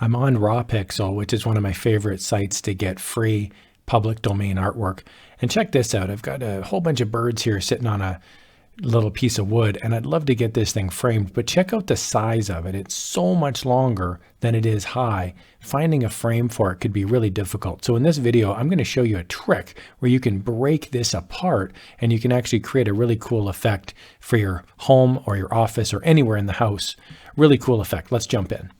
I'm on Rawpixel, which is one of my favorite sites to get free public domain artwork. And check this out. I've got a whole bunch of birds here sitting on a little piece of wood, and I'd love to get this thing framed, but check out the size of it. It's so much longer than it is high. Finding a frame for it could be really difficult. So in this video, I'm going to show you a trick where you can break this apart and you can actually create a really cool effect for your home or your office or anywhere in the house. Really cool effect. Let's jump in.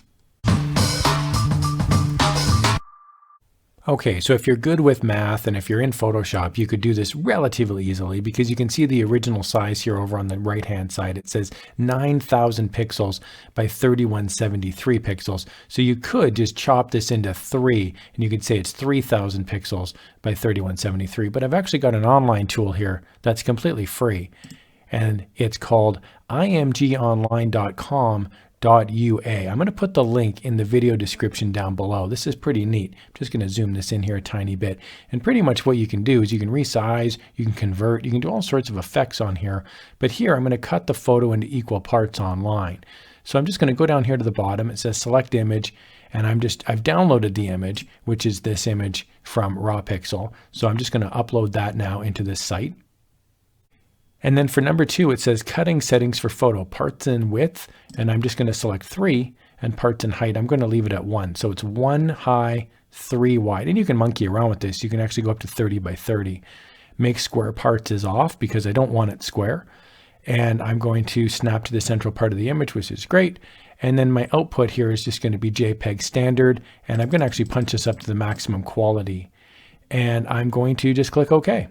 Okay, so if you're good with math and if you're in Photoshop, you could do this relatively easily because you can see the original size here over on the right-hand side. It says 9,000 pixels by 3173 pixels. So you could just chop this into 3 and you could say it's 3,000 pixels by 3173. But I've actually got an online tool here that's completely free. And it's called imgonline.com.ua. I'm going to put the link in the video description down below. This is pretty neat. I'm just going to zoom this in here a tiny bit. And pretty much what you can do is you can resize, you can convert, you can do all sorts of effects on here. But here I'm going to cut the photo into equal parts online. So I'm just going to go down here to the bottom. It says select image. And I've downloaded the image, which is this image from Rawpixel. So I'm just going to upload that now into this site. And then for number 2, it says cutting settings for photo, parts and width. And I'm just going to select 3, and parts and height, I'm going to leave it at 1. So it's 1 high, 3 wide. And you can monkey around with this. You can actually go up to 30 by 30. Make square parts is off because I don't want it square. And I'm going to snap to the central part of the image, which is great. And then my output here is just going to be JPEG standard. And I'm going to actually punch this up to the maximum quality. And I'm going to just click OK.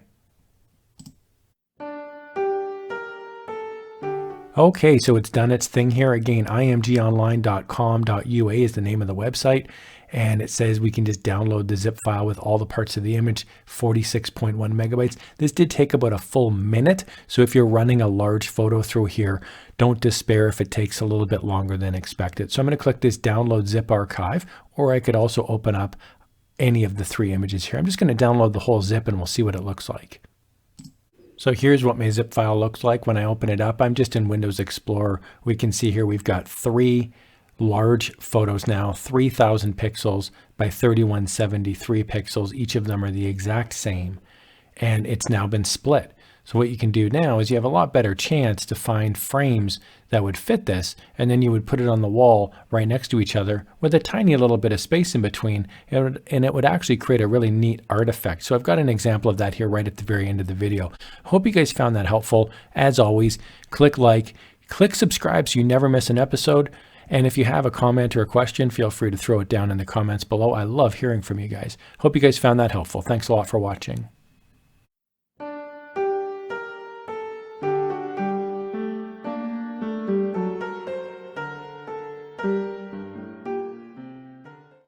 Okay, so it's done its thing here. Again, imgonline.com.ua is the name of the website. And it says we can just download the zip file with all the parts of the image, 46.1 megabytes. This did take about a full minute. So if you're running a large photo through here, don't despair if it takes a little bit longer than expected. So I'm going to click this download zip archive, or I could also open up any of the 3 images here. I'm just going to download the whole zip and we'll see what it looks like. So here's what my zip file looks like when I open it up. I'm just in Windows Explorer. We can see here we've got 3 large photos now, 3,000 pixels by 3173 pixels. Each of them are the exact same, and it's now been split. So what you can do now is you have a lot better chance to find frames that would fit this, and then you would put it on the wall right next to each other with a tiny little bit of space in between, and it would actually create a really neat artifact. So I've got an example of that here right at the very end of the video. Hope you guys found that helpful. As always, click like, click subscribe so you never miss an episode. And if you have a comment or a question, feel free to throw it down in the comments below. I love hearing from you guys. Hope you guys found that helpful. Thanks a lot for watching.